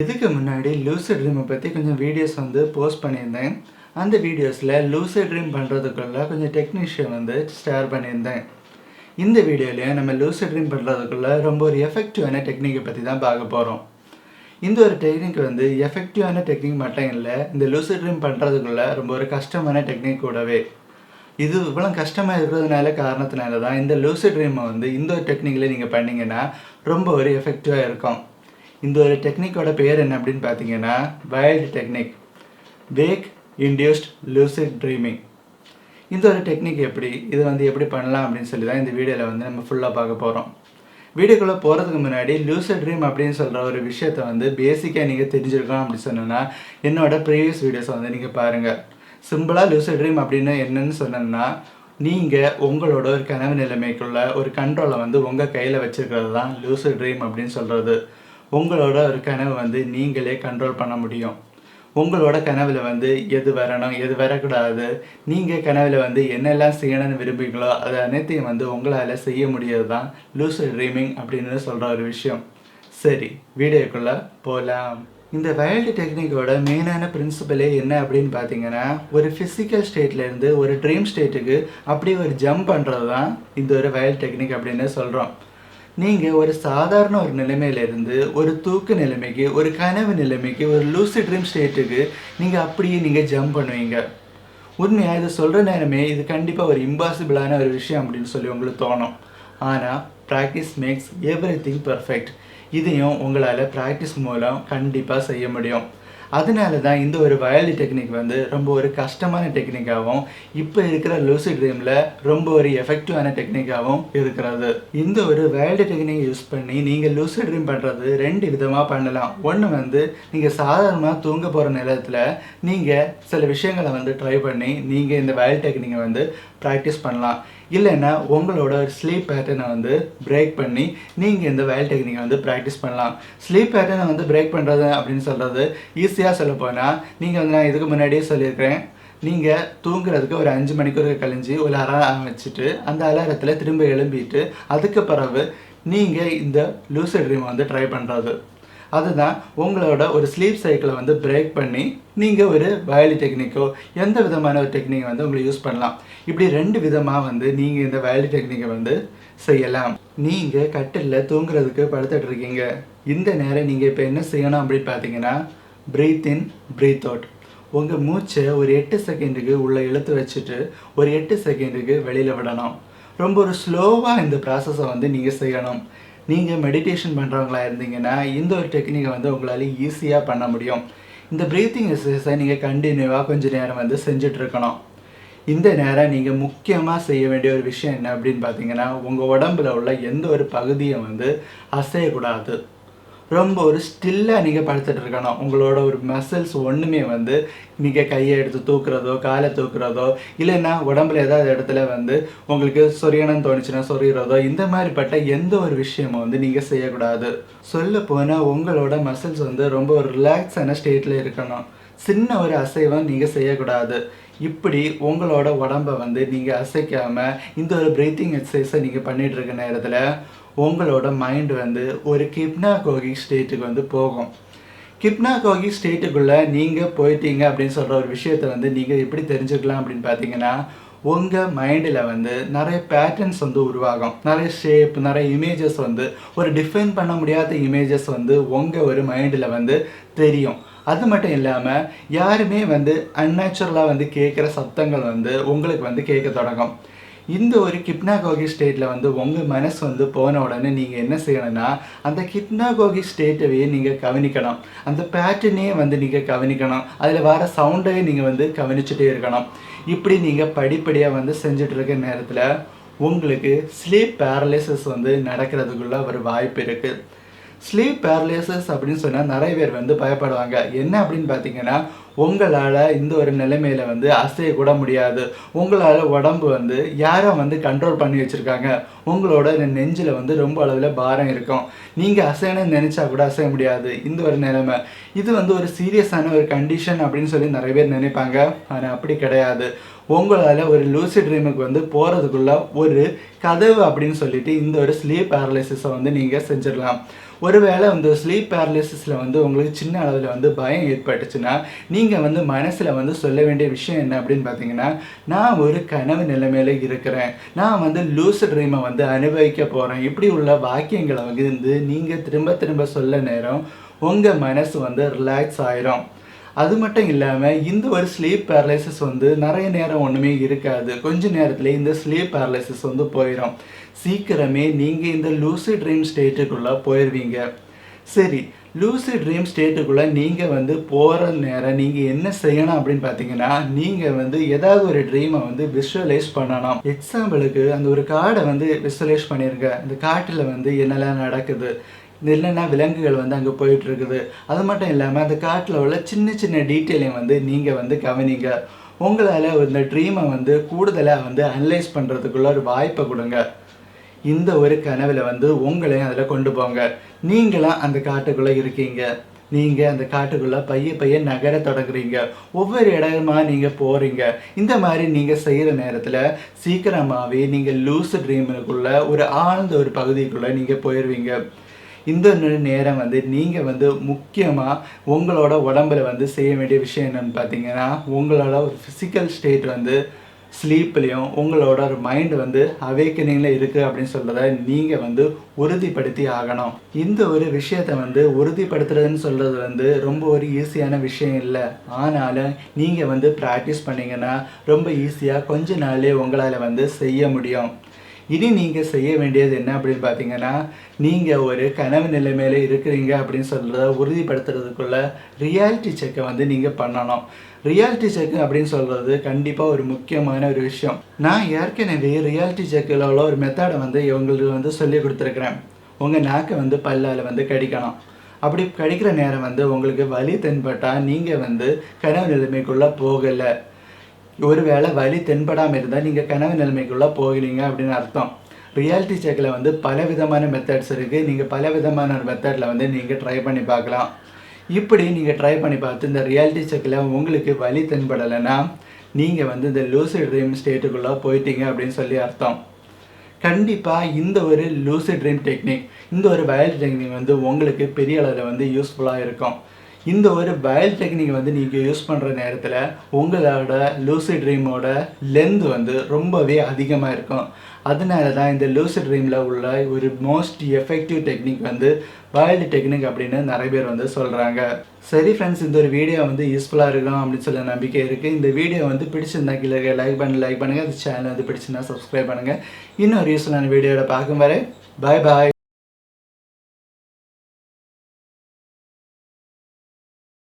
இதுக்கு முன்னாடி லூசிட் ட்ரீமை பற்றி கொஞ்சம் வீடியோஸ் போஸ்ட் பண்ணியிருந்தேன். அந்த வீடியோஸில் லூசிட் ட்ரீம் பண்ணுறதுக்குள்ள கொஞ்சம் டெக்னிஷியன் ஷேர் பண்ணியிருந்தேன். இந்த வீடியோலையும் நம்ம லூசிட் ட்ரீம் பண்ணுறதுக்குள்ள ரொம்ப ஒரு எஃபெக்டிவான டெக்னிக்கை பற்றி தான் பார்க்க போகிறோம். இந்த ஒரு டெக்னிக் எஃபெக்டிவான டெக்னிக் மட்டும் இல்லை, இந்த லூசிட் ட்ரீம் பண்ணுறதுக்குள்ள ரொம்ப ஒரு கஷ்டமான டெக்னிக் கூடவே. இது இவ்வளோ கஷ்டமாக இருக்கிறதுனால காரணத்தினால தான் இந்த லூசிட் ட்ரீமை இந்த ஒரு டெக்னிக்கில் நீங்கள் பண்ணிங்கன்னா ரொம்ப ஒரு எஃபெக்டிவாக இருக்கும். இந்த ஒரு டெக்னிக்கோட பேர் என்ன அப்படின்னு பார்த்தீங்கன்னா wild technique, wake induced lucid dreaming. இந்த ஒரு டெக்னிக் இது எப்படி பண்ணலாம் அப்படின்னு சொல்லி தான் இந்த வீடியோவில் நம்ம ஃபுல்லாக பார்க்க போகிறோம். வீடியோக்குள்ளே போகிறதுக்கு முன்னாடி லூசிட் ட்ரீம் அப்படின்னு சொல்கிற ஒரு விஷயத்தை பேசிக்காக நீங்கள் தெரிஞ்சிருக்கணும் அப்படின்னு சொன்னோன்னா என்னோட ப்ரீவியஸ் வீடியோஸை நீங்கள் பாருங்கள். சிம்பிளாக லூசிட் ட்ரீம் அப்படின்னு என்னன்னு சொன்னோன்னா, நீங்கள் உங்களோட ஒரு கனவு நிலைமைக்குள்ள ஒரு கண்ட்ரோலை உங்கள் கையில் வச்சுருக்கிறது தான் லூசிட் ட்ரீம் அப்படின்னு சொல்கிறது. உங்களோட ஒரு கனவு நீங்களே கண்ட்ரோல் பண்ண முடியும். உங்களோட கனவில் எது வரணும் எது வரக்கூடாது, நீங்கள் கனவில் என்னெல்லாம் செய்யணும்னு விரும்புகிறீங்களோ அது அனைத்தையும் உங்களால் செய்ய முடியாது தான் லூசிட் ட்ரீமிங் அப்படின்னு சொல்கிற ஒரு விஷயம். சரி, வீடியோக்குள்ளே போகலாம். இந்த வைல்டு டெக்னிக்கோட மெயினான பிரின்சிபலே என்ன அப்படின்னு பார்த்தீங்கன்னா, ஒரு ஃபிசிக்கல் ஸ்டேட்லேருந்து ஒரு ட்ரீம் ஸ்டேட்டுக்கு அப்படியே ஒரு ஜம்ப் பண்ணுறது தான் இந்த ஒரு வைல்டு டெக்னிக் அப்படின்னு சொல்கிறோம். நீங்கள் ஒரு சாதாரண ஒரு நிலைமையிலேருந்து ஒரு தூக்க நிலைமைக்கு, ஒரு கனவு நிலைமைக்கு, ஒரு லூசிட் ட்ரீம் ஸ்டேட்டுக்கு நீங்கள் ஜம்ப் பண்ணுவீங்க. உண்மையாக இது சொல்கிற நேரமே இது கண்டிப்பாக ஒரு இம்பாசிபிளான ஒரு விஷயம் அப்படின்னு சொல்லி உங்களுக்கு தோணும். ஆனால் ப்ராக்டிஸ் மேக்ஸ் எவ்ரிதிங் பர்ஃபெக்ட். இதையும் உங்களால் ப்ராக்டிஸ் மூலம் கண்டிப்பாக செய்ய முடியும். அதனால தான் இந்த ஒரு வைல்டு டெக்னிக் ரொம்ப ஒரு கஷ்டமான டெக்னிக்காகவும் இப்போ இருக்கிற லூசிட் ட்ரீமில் ரொம்ப ஒரு எஃபெக்டிவான டெக்னிக்காகவும் இருக்கிறது. இந்த ஒரு வைல்டு டெக்னிக் யூஸ் பண்ணி நீங்கள் லூசிட் ட்ரீம் பண்ணுறது ரெண்டு விதமாக பண்ணலாம். ஒன்று நீங்கள் சாதாரணமாக தூங்க போகிற நேரத்தில் நீங்கள் சில விஷயங்களை ட்ரை பண்ணி நீங்கள் இந்த வைல்டு டெக்னிக்கை ப்ராக்டிஸ் பண்ணலாம். இல்லைன்னா உங்களோட ஒரு ஸ்லீப் பேட்டர்னை பிரேக் பண்ணி நீங்கள் இந்த வைல்டு டெக்னிக்கை ப்ராக்டிஸ் பண்ணலாம். ஸ்லீப் பேட்டர்னை பிரேக் பண்ணுறது அப்படின்னு சொல்கிறது ஈஸியாக சொல்ல போனால், நீங்கள் நான் இதுக்கு முன்னாடியே சொல்லியிருக்கிறேன், நீங்கள் தூங்குறதுக்கு ஒரு 5 மணிக்கு கழிஞ்சு ஒரு அலாரம் வச்சுட்டு அந்த அலாரத்தில் திரும்ப எழும்பிட்டு அதுக்கு பிறகு நீங்கள் இந்த லூசிட் ட்ரீமை ட்ரை பண்ணுறது. அதுதான் உங்களோட ஒரு ஸ்லீப் சைக்கிளை பிரேக் பண்ணி நீங்கள் ஒரு வைல்டு டெக்னிக்கோ எந்த விதமான ஒரு டெக்னிக் உங்களுக்கு யூஸ் பண்ணலாம். இப்படி ரெண்டு விதமாக நீங்கள் இந்த வைல்டு டெக்னிக்கை செய்யலாம். நீங்கள் கட்டிலில் தூங்குறதுக்கு படுத்துட்டு இருக்கீங்க. இந்த நேரம் நீங்கள் இப்போ என்ன செய்யணும் அப்படின்னு பார்த்தீங்கன்னா, ப்ரீத் இன் ப்ரீத் அவுட். உங்கள் மூச்சை ஒரு 8 செகண்டுக்கு உள்ளே இழுத்து வச்சுட்டு ஒரு 8 செகண்டுக்கு வெளியில் விடணும். ரொம்ப ஒரு ஸ்லோவாக இந்த ப்ராசஸை நீங்கள் செய்யணும். நீங்கள் மெடிடேஷன் பண்ணுறவங்களா இருந்தீங்கன்னா இந்த ஒரு டெக்னிக்கை உங்களால் ஈஸியாக பண்ண முடியும். இந்த ப்ரீத்திங் எக்ஸசைஸை நீங்கள் கண்டினியூவாக கொஞ்சம் நேரம் செஞ்சிட்ருக்கணும். இந்த நேரம் நீங்கள் முக்கியமாக செய்ய வேண்டிய ஒரு விஷயம் என்ன அப்படின்னு பார்த்தீங்கன்னா, உங்கள் உடம்புல உள்ள எந்த ஒரு பகுதியை அசையக்கூடாது. ரொம்ப ஒரு ஸ்டில்லாக நீங்கள் படுத்துட்டு இருக்கணும். உங்களோட ஒரு மசில்ஸ் ஒன்றுமே நீங்கள் கையை எடுத்து தூக்குறதோ காலை தூக்குறதோ இல்லைன்னா உடம்புல ஏதாவது இடத்துல உங்களுக்கு சொரியணும்னு தோணுச்சுன்னா சொறிகிறதோ இந்த மாதிரிப்பட்ட எந்த ஒரு விஷயமும் நீங்கள் செய்யக்கூடாது. சொல்ல போனால் உங்களோட மசில்ஸ் ரொம்ப ஒரு ரிலாக்ஸான ஸ்டேட்டில் இருக்கணும். சின்ன ஒரு அசைவம் நீங்கள் செய்யக்கூடாது. இப்படி உங்களோட உடம்பை நீங்கள் அசைக்காமல் இந்த ஒரு ப்ரீத்திங் எக்ஸசைஸை நீங்கள் பண்ணிகிட்டு இருக்க நேரத்தில் உங்களோட மைண்டு ஒரு கிப்னாகோகிக் ஸ்டேட்டுக்கு போகும். கிப்னாகோகிக் ஸ்டேட்டுக்குள்ளே நீங்கள் போயிட்டீங்க அப்படின்னு சொல்கிற ஒரு விஷயத்தை நீங்கள் எப்படி தெரிஞ்சுக்கலாம் அப்படின்னு பார்த்தீங்கன்னா, உங்கள் மைண்டில் நிறைய பேட்டர்ன்ஸ் உருவாகும். நிறைய ஷேப், நிறைய இமேஜஸ் ஒரு டிஃபைன் பண்ண முடியாத இமேஜஸ் உங்கள் ஒரு மைண்டில் தெரியும். அது மட்டும் இல்லாமல் யாருமே அன்நேச்சுரலாக கேட்குற சத்தங்கள் உங்களுக்கு கேட்க தொடங்கும். இந்த ஒரு கிப்னாகோகிக் ஸ்டேட்டில் உங்கள் மனசு போன உடனே நீங்கள் என்ன செய்யணும்னா, அந்த கிப்னாகோகிக் ஸ்டேட்டவே நீங்கள் கவனிக்கணும். அந்த பேட்டர்னே நீங்கள் கவனிக்கணும். அதில் வர சவுண்டையே நீங்கள் கவனிச்சுட்டே இருக்கணும். இப்படி நீங்கள் படிப்படியாக செஞ்சுட்டு இருக்க நேரத்தில் உங்களுக்கு ஸ்லீப் பேரலைசிஸ் நடக்கிறதுக்குள்ள ஒரு வாய்ப்பு இருக்குது. ஸ்லீப் பேரலைசிஸ் அப்படின்னு சொன்னால் நிறைய பேர் பயப்படுவாங்க. என்ன அப்படின்னு பார்த்தீங்கன்னா, உங்களால் இந்த ஒரு நிலைமையில் அசையக்கூட முடியாது. உங்களால் உடம்பு யாரோ கண்ட்ரோல் பண்ணி வச்சுருக்காங்க. உங்களோட நெஞ்சில் ரொம்ப அளவில் பாரம் இருக்கும். நீங்கள் அசையணும்னு நினச்சா கூட அசைய முடியாது. இந்த ஒரு நிலைமை இது ஒரு சீரியஸான ஒரு கண்டிஷன் அப்படின்னு சொல்லி நிறைய பேர் நினைப்பாங்க. ஆனால் அப்படி கிடையாது. உங்களால் ஒரு லூசிட் ட்ரீமுக்கு போகிறதுக்குள்ள ஒரு கதவு அப்படின்னு சொல்லிட்டு இந்த ஒரு ஸ்லீப் பேரலைசிஸை நீங்கள் செஞ்சிடலாம். ஒருவேளை வந்து ஸ்லீப் பேரலிசிஸில் வந்து உங்களுக்கு சின்ன அளவில் வந்து பயம் ஏற்பட்டுச்சுன்னா நீங்கள் வந்து மனசில் வந்து சொல்ல வேண்டிய விஷயம் என்ன அப்படின்னு பார்த்தீங்கன்னா, நான் ஒரு கனவு நிலைமையில இருக்கிறேன், நான் வந்து லூசிட் ட்ரீமை வந்து அனுபவிக்க போகிறேன், இப்படி உள்ள வாக்கியங்களை வந்து நீங்கள் திரும்ப திரும்ப சொல்ல நேரம் உங்கள் மனசு வந்து ரிலாக்ஸ் ஆயிரும். அது மட்டும் இல்லாமல் இந்த ஒரு ஸ்லீப் பேரலைசிஸ் வந்து நிறைய நேரம் ஒன்றுமே இருக்காது, கொஞ்ச நேரத்தில் இந்த ஸ்லீப் பேரலைசிஸ் வந்து போயிடும். சீக்கிரமே நீங்கள் இந்த லூசிட் ட்ரீம் ஸ்டேட்டுக்குள்ளே போயிடுவீங்க. சரி, லூசிட் ட்ரீம் ஸ்டேட்டுக்குள்ளே நீங்கள் வந்து போகிற நேரம் நீங்கள் என்ன செய்யணும் அப்படின்னு பார்த்தீங்கன்னா, நீங்கள் வந்து ஏதாவது ஒரு ட்ரீமை வந்து விஷுவலைஸ் பண்ணணும். எக்ஸாம்பிளுக்கு அந்த ஒரு காடை வந்து விஷுவலைஸ் பண்ணியிருங்க. அந்த காட்டில் வந்து என்னெல்லாம் நடக்குது, என்னென்ன விலங்குகள் வந்து அங்கே போயிட்டுருக்குது, அது மட்டும் இல்லாமல் அந்த காட்டில் உள்ள சின்ன சின்ன டீட்டெயிலையும் வந்து நீங்கள் வந்து கவனிங்க. உங்களால் இந்த ட்ரீமை வந்து கூடுதலாக வந்து அனலைஸ் பண்ணுறதுக்குள்ள ஒரு வாய்ப்பை கொடுங்க. இந்த ஒரு கனவில் வந்து உங்களையும் அதில் கொண்டு போங்க. நீங்களாம் அந்த காட்டுக்குள்ளே இருக்கீங்க, நீங்கள் அந்த காட்டுக்குள்ளே பைய நகர தொடங்குறீங்க, ஒவ்வொரு இடமா நீங்கள் போகிறீங்க. இந்த மாதிரி நீங்கள் செய்கிற நேரத்தில் சீக்கிரமாகவே நீங்கள் லூசிட் ட்ரீமுக்குள்ளே ஒரு ஆழ்ந்த ஒரு பகுதிக்குள்ளே நீங்கள் போயிடுவீங்க. இந்த நேரம் வந்து நீங்கள் வந்து முக்கியமாக உங்களோட உடம்புல வந்து செய்ய வேண்டிய விஷயம் என்னென்னு பார்த்தீங்கன்னா, உங்களோட ஒரு ஃபிசிக்கல் ஸ்டேட் வந்து ஸ்லீப்லேயும் உங்களோட ஒரு மைண்டு வந்து அவேக்கனிங்கில் இருக்குது அப்படின்னு சொல்கிறத நீங்கள் வந்து உறுதிப்படுத்தி ஆகணும். இந்த ஒரு விஷயத்தை வந்து உறுதிப்படுத்துறதுன்னு சொல்கிறது வந்து ரொம்ப ஒரு ஈஸியான விஷயம் இல்லை. ஆனாலும் நீங்கள் வந்து ப்ராக்டிஸ் பண்ணிங்கன்னா ரொம்ப ஈஸியாக கொஞ்ச நாள்லேயே உங்களால் வந்து செய்ய முடியும். இனி நீங்கள் செய்ய வேண்டியது என்ன அப்படின்னு பார்த்தீங்கன்னா, நீங்கள் ஒரு கனவு நிலைமையில் இருக்கிறீங்க அப்படின்னு சொல்கிறத உறுதிப்படுத்துறதுக்குள்ள ரியாலிட்டி செக்கை வந்து நீங்கள் பண்ணணும். ரியாலிட்டி செக் அப்படின்னு சொல்கிறது கண்டிப்பாக ஒரு முக்கியமான ஒரு விஷயம். நான் ஏற்கனவே ரியாலிட்டி செக்கில் உள்ள ஒரு மெத்தடை வந்து இவங்களுக்கு வந்து சொல்லி கொடுத்துருக்குறேன். உங்கள் நாக்கை வந்து பல்லால் வந்து கடிக்கணும். அப்படி கடிக்கிற நேரம் வந்து உங்களுக்கு வலி தென்பட்டால் நீங்கள் வந்து கனவு நிலைமைக்குள்ளே போகலை. ஒருவேளை வலி தென்படாமல் இருந்தால் நீங்கள் கனவு நிலைமைக்குள்ளே போகிறீங்க அப்படின்னு அர்த்தம். ரியாலிட்டி செக்கில் வந்து பல விதமான மெத்தட்ஸ் இருக்குது. நீங்கள் பல விதமான மெத்தடில் வந்து நீங்கள் ட்ரை பண்ணி பார்க்கலாம். இப்படி நீங்கள் ட்ரை பண்ணி பார்த்து இந்த ரியாலிட்டி செக்கில் உங்களுக்கு வலி தென்படலைன்னா நீங்கள் வந்து இந்த லூசிட் ட்ரீம் ஸ்டேட்டுக்குள்ளே போயிட்டீங்க அப்படின்னு சொல்லி அர்த்தம். கண்டிப்பாக இந்த ஒரு லூசிட் ட்ரீம் டெக்னிக், இந்த ஒரு வயல் டெக்னிக் வந்து உங்களுக்கு பெரிய அளவில் வந்து யூஸ்ஃபுல்லாக இருக்கும். இந்த ஒரு வயல் டெக்னிக் வந்து நீங்கள் யூஸ் பண்ணுற நேரத்தில் உங்களோட லூசிட் ட்ரீமோட லென்த் வந்து ரொம்பவே அதிகமாக இருக்கும். அதனால தான் இந்த லூசிட் ட்ரீமில் உள்ள ஒரு மோஸ்ட் எஃபெக்டிவ் டெக்னிக் வந்து வயல்டு டெக்னிக் அப்படின்னு நிறைய பேர் வந்து சொல்கிறாங்க. சரி ஃப்ரெண்ட்ஸ், இந்த ஒரு வீடியோ வந்து யூஸ்ஃபுல்லாக இருக்கும் அப்படின்னு சொல்ல நம்பிக்கை இருக்குது. இந்த வீடியோ வந்து பிடிச்சிருந்தா கீழே லைக் பண்ணுங்கள். இந்த சேனல் வந்து பிடிச்சிருந்தா சப்ஸ்கிரைப் பண்ணுங்கள். இன்னொரு யூஸ்ஃபுல்லான வீடியோட பார்க்கும் வரை பாய் பாய்.